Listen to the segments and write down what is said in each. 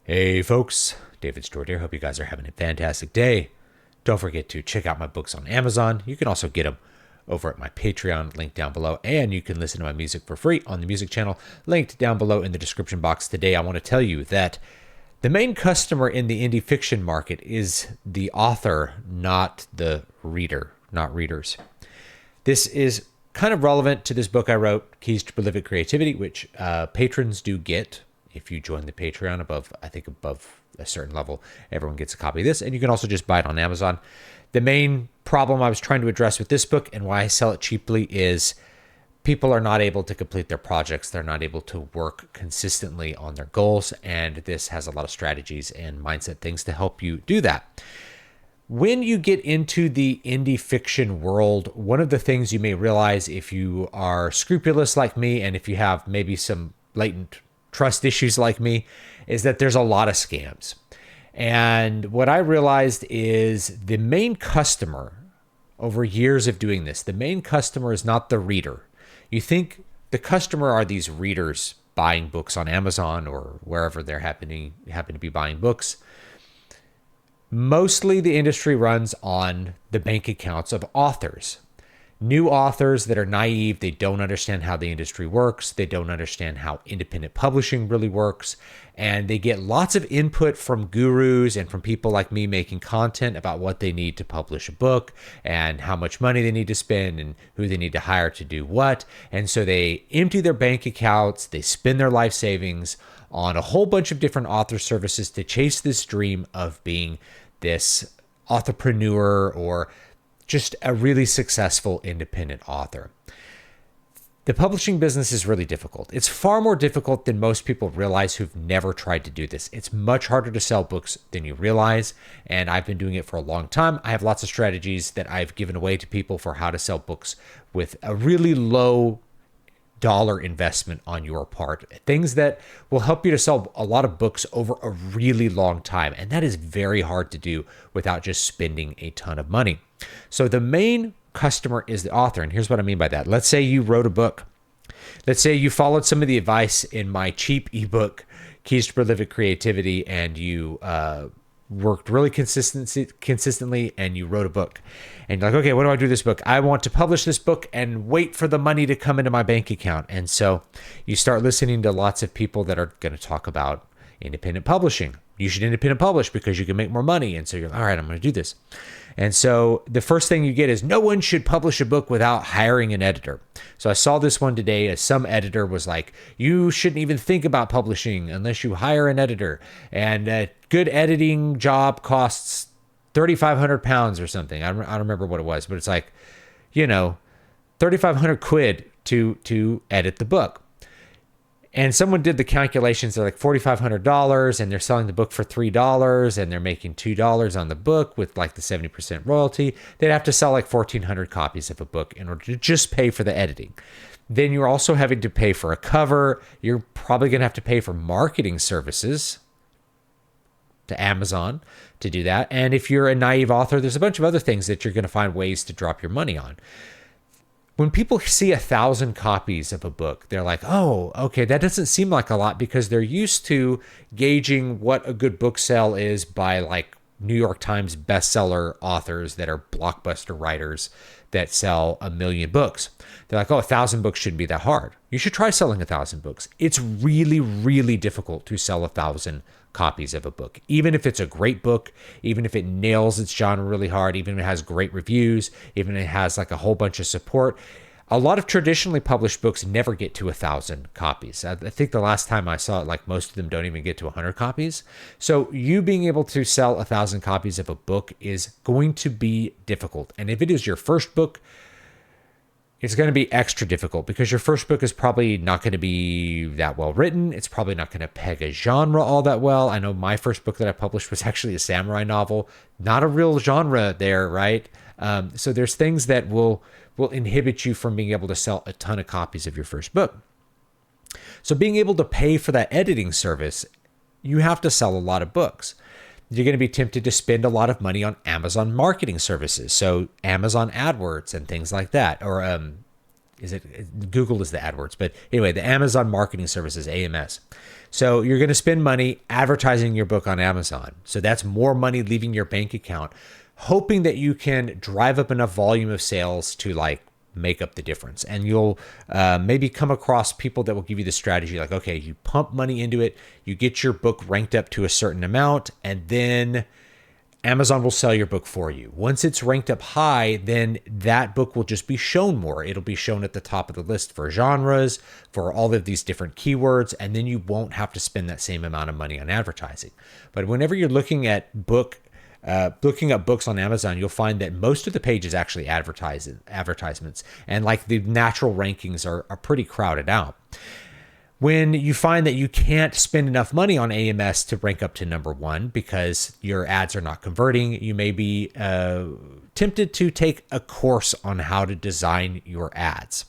Hey folks, David Stewart here. Hope you guys are having a fantastic day. Don't forget to check out my books on Amazon. You can also get them over at my Patreon, link down below, and you can listen to my music for free on the music channel, linked down below in the description box. Today, I want to tell you that the main customer in the indie fiction market is the author, not the reader, not readers. This is kind of relevant to this book I wrote, Keys to Prolific Creativity, which patrons do get. If you join the Patreon above a certain level, everyone gets a copy of this, and you can also just buy it on Amazon. The main problem I was trying to address with this book and why I sell it cheaply is people are not able to complete their projects. They're not able to work consistently on their goals, and this has a lot of strategies and mindset things to help you do that. When you get into the indie fiction world, one of the things you may realize if you are scrupulous like me and if you have maybe some latent trust issues like me is that there's a lot of scams. And what I realized is the main customer over years of doing this, the main customer is not the reader. You think the customer are these readers buying books on Amazon or wherever they're happen to be buying books. Mostly the industry runs on the bank accounts of authors. New authors that are naive, they don't understand how the industry works, they don't understand how independent publishing really works, and they get lots of input from gurus and from people like me making content about what they need to publish a book and how much money they need to spend and who they need to hire to do what. And so they empty their bank accounts, they spend their life savings on a whole bunch of different author services to chase this dream of being this entrepreneur or just a really successful independent author. The publishing business is really difficult. It's far more difficult than most people realize who've never tried to do this. It's much harder to sell books than you realize, and I've been doing it for a long time. I have lots of strategies that I've given away to people for how to sell books with a really low dollar investment on your part. Things that will help you to sell a lot of books over a really long time, and that is very hard to do without just spending a ton of money. So the main customer is the author. And here's what I mean by that. Let's say you wrote a book. Let's say you followed some of the advice in my cheap ebook, Keys to Prolific Creativity, and you worked really consistently and you wrote a book. And you're like, okay, what do I do with this book? I want to publish this book and wait for the money to come into my bank account. And so you start listening to lots of people that are going to talk about independent publishing. You should independent publish because you can make more money. And so you're like, all right, I'm going to do this. And so the first thing you get is no one should publish a book without hiring an editor. So I saw this one today as some editor was like, you shouldn't even think about publishing unless you hire an editor. And a good editing job costs 3,500 pounds or something. I don't remember what it was, but it's like, 3,500 quid to edit the book. And someone did the calculations. They're like $4,500 and they're selling the book for $3 and they're making $2 on the book with like the 70% royalty. They'd have to sell like 1,400 copies of a book in order to just pay for the editing. Then you're also having to pay for a cover. You're probably going to have to pay for marketing services to Amazon to do that. And if you're a naive author, there's a bunch of other things that you're going to find ways to drop your money on. When people see 1,000 copies of a book, they're like, oh, okay, that doesn't seem like a lot because they're used to gauging what a good book sell is by like New York Times bestseller authors that are blockbuster writers that sell 1 million books. They're like, oh, 1,000 books shouldn't be that hard. You should try selling 1,000 books. It's really, really difficult to sell 1,000 copies of a book. Even if it's a great book, even if it nails its genre really hard, even if it has great reviews, even if it has like a whole bunch of support. A lot of traditionally published books never get to 1,000 copies. I think the last time I saw it, like most of them don't even get to 100 copies. So you being able to sell 1,000 copies of a book is going to be difficult. And if it is your first book, it's going to be extra difficult because your first book is probably not going to be that well written. It's probably not going to peg a genre all that well. I know my first book that I published was actually a samurai novel, not a real genre there, right? So there's things that will inhibit you from being able to sell a ton of copies of your first book. So being able to pay for that editing service, you have to sell a lot of books. You're going to be tempted to spend a lot of money on Amazon marketing services. So Amazon AdWords and things like that, or Google is the AdWords, but anyway, the Amazon Marketing Services, AMS. So you're going to spend money advertising your book on Amazon. So that's more money leaving your bank account, hoping that you can drive up enough volume of sales to like make up the difference. And you'll maybe come across people that will give you the strategy like, okay, you pump money into it, you get your book ranked up to a certain amount, and then Amazon will sell your book for you. Once it's ranked up high, then that book will just be shown more. It'll be shown at the top of the list for genres, for all of these different keywords, and then you won't have to spend that same amount of money on advertising. But whenever you're looking up books on Amazon, you'll find that most of the page is actually advertisements, and like the natural rankings are pretty crowded out. When you find that you can't spend enough money on AMS to rank up to number one because your ads are not converting, you may be tempted to take a course on how to design your ads.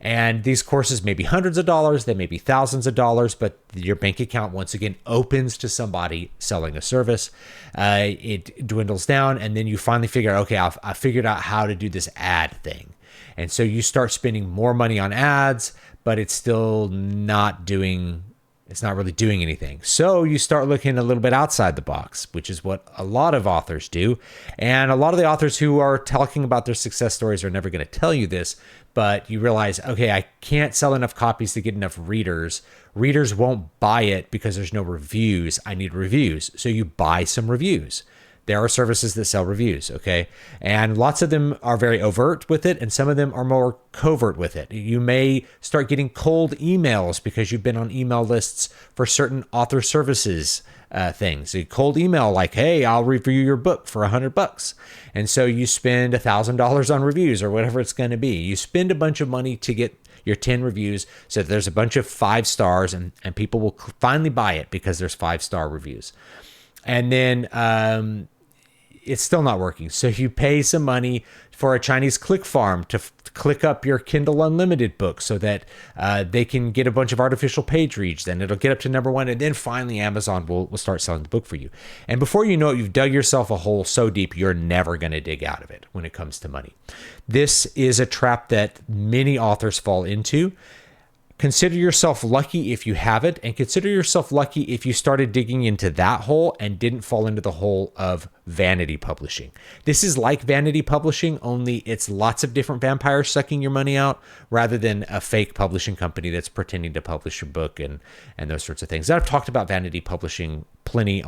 And these courses may be hundreds of dollars, they may be thousands of dollars, but your bank account once again opens to somebody selling a service. It dwindles down, and then you finally figure out, okay, I figured out how to do this ad thing. And so you start spending more money on ads, but it's still not really doing anything. So you start looking a little bit outside the box, which is what a lot of authors do. And a lot of the authors who are talking about their success stories are never going to tell you this, but you realize, okay, I can't sell enough copies to get enough readers. Readers won't buy it because there's no reviews. I need reviews. So you buy some reviews. There are services that sell reviews, okay? And lots of them are very overt with it, and some of them are more covert with it. You may start getting cold emails because you've been on email lists for certain author services things. A cold email like, hey, I'll review your book for $100. And so you spend $1,000 on reviews or whatever it's going to be. You spend a bunch of money to get your 10 reviews so that there's a bunch of 5 stars and people will finally buy it because there's 5-star reviews. And then it's still not working. So you pay some money for a Chinese click farm to click up your Kindle Unlimited book so that they can get a bunch of artificial page reach. Then it'll get up to number one. And then finally, Amazon will start selling the book for you. And before you know it, you've dug yourself a hole so deep, you're never going to dig out of it when it comes to money. This is a trap that many authors fall into. Consider yourself lucky if you have it, and consider yourself lucky if you started digging into that hole and didn't fall into the hole of vanity publishing. This is like vanity publishing, only it's lots of different vampires sucking your money out rather than a fake publishing company that's pretending to publish your book and those sorts of things. I've talked about vanity publishing plenty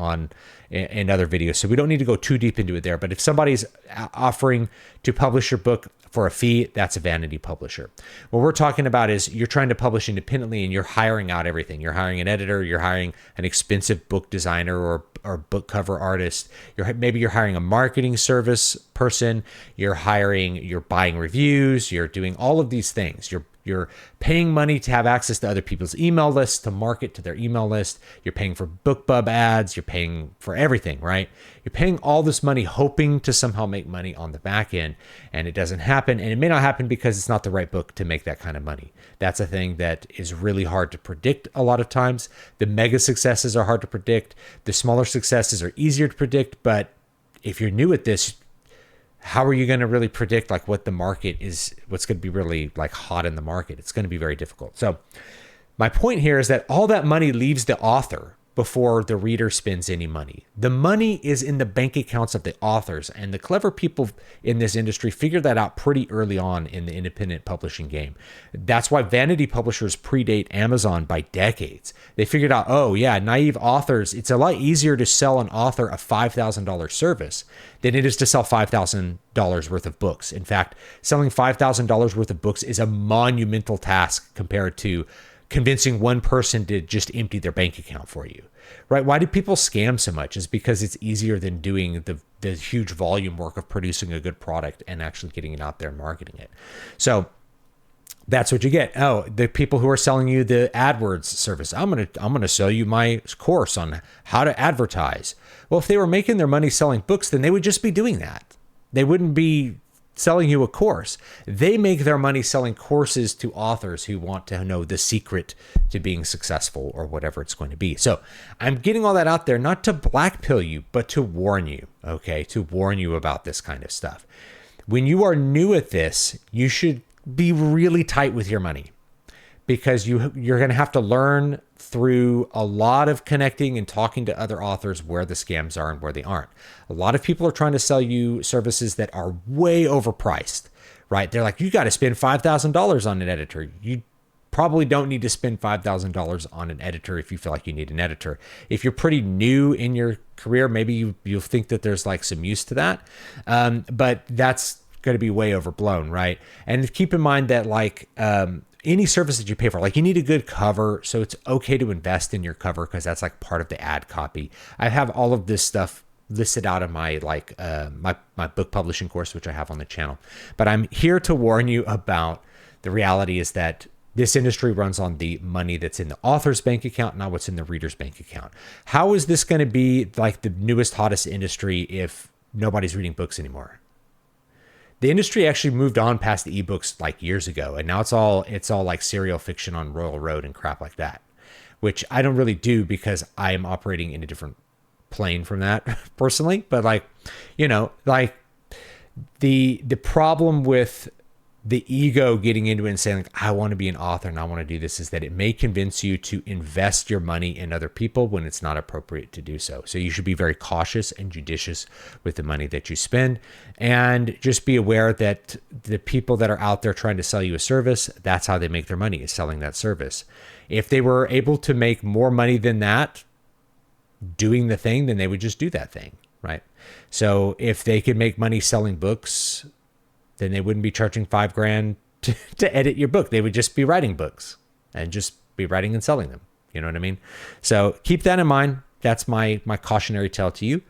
in other videos, so we don't need to go too deep into it there. But if somebody's offering to publish your book for a fee, that's a vanity publisher. What we're talking about is you're trying to publish independently and you're hiring out everything. You're hiring an editor, you're hiring an expensive book designer or book cover artist. Maybe you're hiring a marketing service person. You're buying reviews. You're doing all of these things. You're paying money to have access to other people's email lists, to market to their email list. You're paying for BookBub ads. You're paying for everything, right? You're paying all this money hoping to somehow make money on the back end, and it doesn't happen. And it may not happen because it's not the right book to make that kind of money. That's a thing that is really hard to predict a lot of times. The mega successes are hard to predict. The smaller successes are easier to predict, but if you're new at this, how are you going to really predict like what the market is, what's going to be really like hot in the market? It's going to be very difficult. So my point here is that all that money leaves the author before the reader spends any money. The money is in the bank accounts of the authors, and the clever people in this industry figured that out pretty early on in the independent publishing game. That's why vanity publishers predate Amazon by decades. They figured out, oh yeah, naive authors, it's a lot easier to sell an author a $5,000 service than it is to sell $5,000 worth of books. In fact, selling $5,000 worth of books is a monumental task compared to convincing one person to just empty their bank account for you, right? Why do people scam so much? Is because it's easier than doing the huge volume work of producing a good product and actually getting it out there and marketing it. So that's what you get. Oh, the people who are selling you the AdWords service, I'm gonna sell you my course on how to advertise. Well, if they were making their money selling books, then they would just be doing that. They wouldn't be selling you a course. They make their money selling courses to authors who want to know the secret to being successful or whatever it's going to be. So I'm getting all that out there, not to blackpill you, but to warn you, okay? To warn you about this kind of stuff. When you are new at this, you should be really tight with your money, because you're going to have to learn through a lot of connecting and talking to other authors where the scams are and where they aren't. A lot of people are trying to sell you services that are way overpriced, right? They're like, you got to spend $5,000 on an editor. You probably don't need to spend $5,000 on an editor if you feel like you need an editor. If you're pretty new in your career, maybe you'll think that there's like some use to that. But that's going to be way overblown, right? And keep in mind that like, any service that you pay for, like you need a good cover. So it's okay to invest in your cover because that's like part of the ad copy. I have all of this stuff listed out in my my book publishing course, which I have on the channel. But I'm here to warn you about the reality is that this industry runs on the money that's in the author's bank account, not what's in the reader's bank account. How is this going to be like the newest, hottest industry if nobody's reading books anymore? The industry actually moved on past the ebooks like years ago, and now it's all like serial fiction on Royal Road and crap like that, which I don't really do because I am operating in a different plane from that personally. But like, like the problem with the ego getting into it and saying like, I want to be an author and I want to do this, is that it may convince you to invest your money in other people when it's not appropriate to do so. So you should be very cautious and judicious with the money that you spend, and just be aware that the people that are out there trying to sell you a service, that's how they make their money, is selling that service. If they were able to make more money than that doing the thing, then they would just do that thing, right? So if they could make money selling books, then they wouldn't be charging $5,000 to edit your book. They would just be writing books and just be writing and selling them. You know what I mean? So keep that in mind. That's my cautionary tale to you.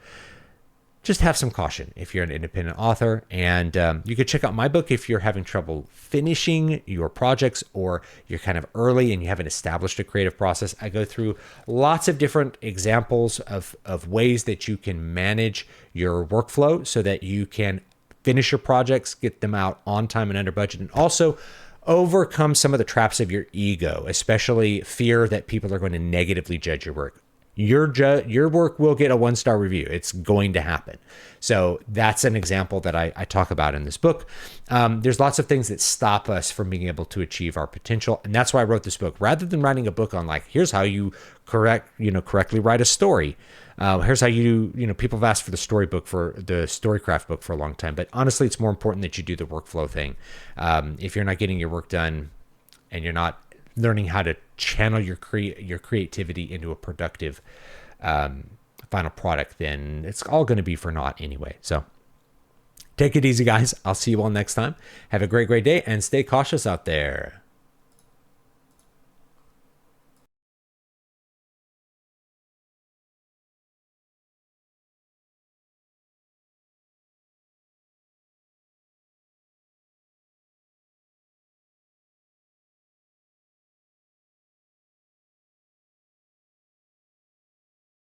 Just have some caution if you're an independent author. And you could check out my book if you're having trouble finishing your projects, or you're kind of early and you haven't established a creative process. I go through lots of different examples of ways that you can manage your workflow so that you can finish your projects, get them out on time and under budget, and also overcome some of the traps of your ego, especially fear that people are going to negatively judge your work. Your work will get a 1-star review. It's going to happen. So that's an example that I talk about in this book. There's lots of things that stop us from being able to achieve our potential. And that's why I wrote this book. Rather than writing a book on like, here's how you correctly write a story. Here's how people have asked for the storybook, for the Storycraft book for a long time. But honestly, it's more important that you do the workflow thing. If you're not getting your work done and you're not learning how to channel your creativity into a productive final product, then it's all going to be for naught anyway. So take it easy, guys. I'll see you all next time. Have a great day, and stay cautious out there.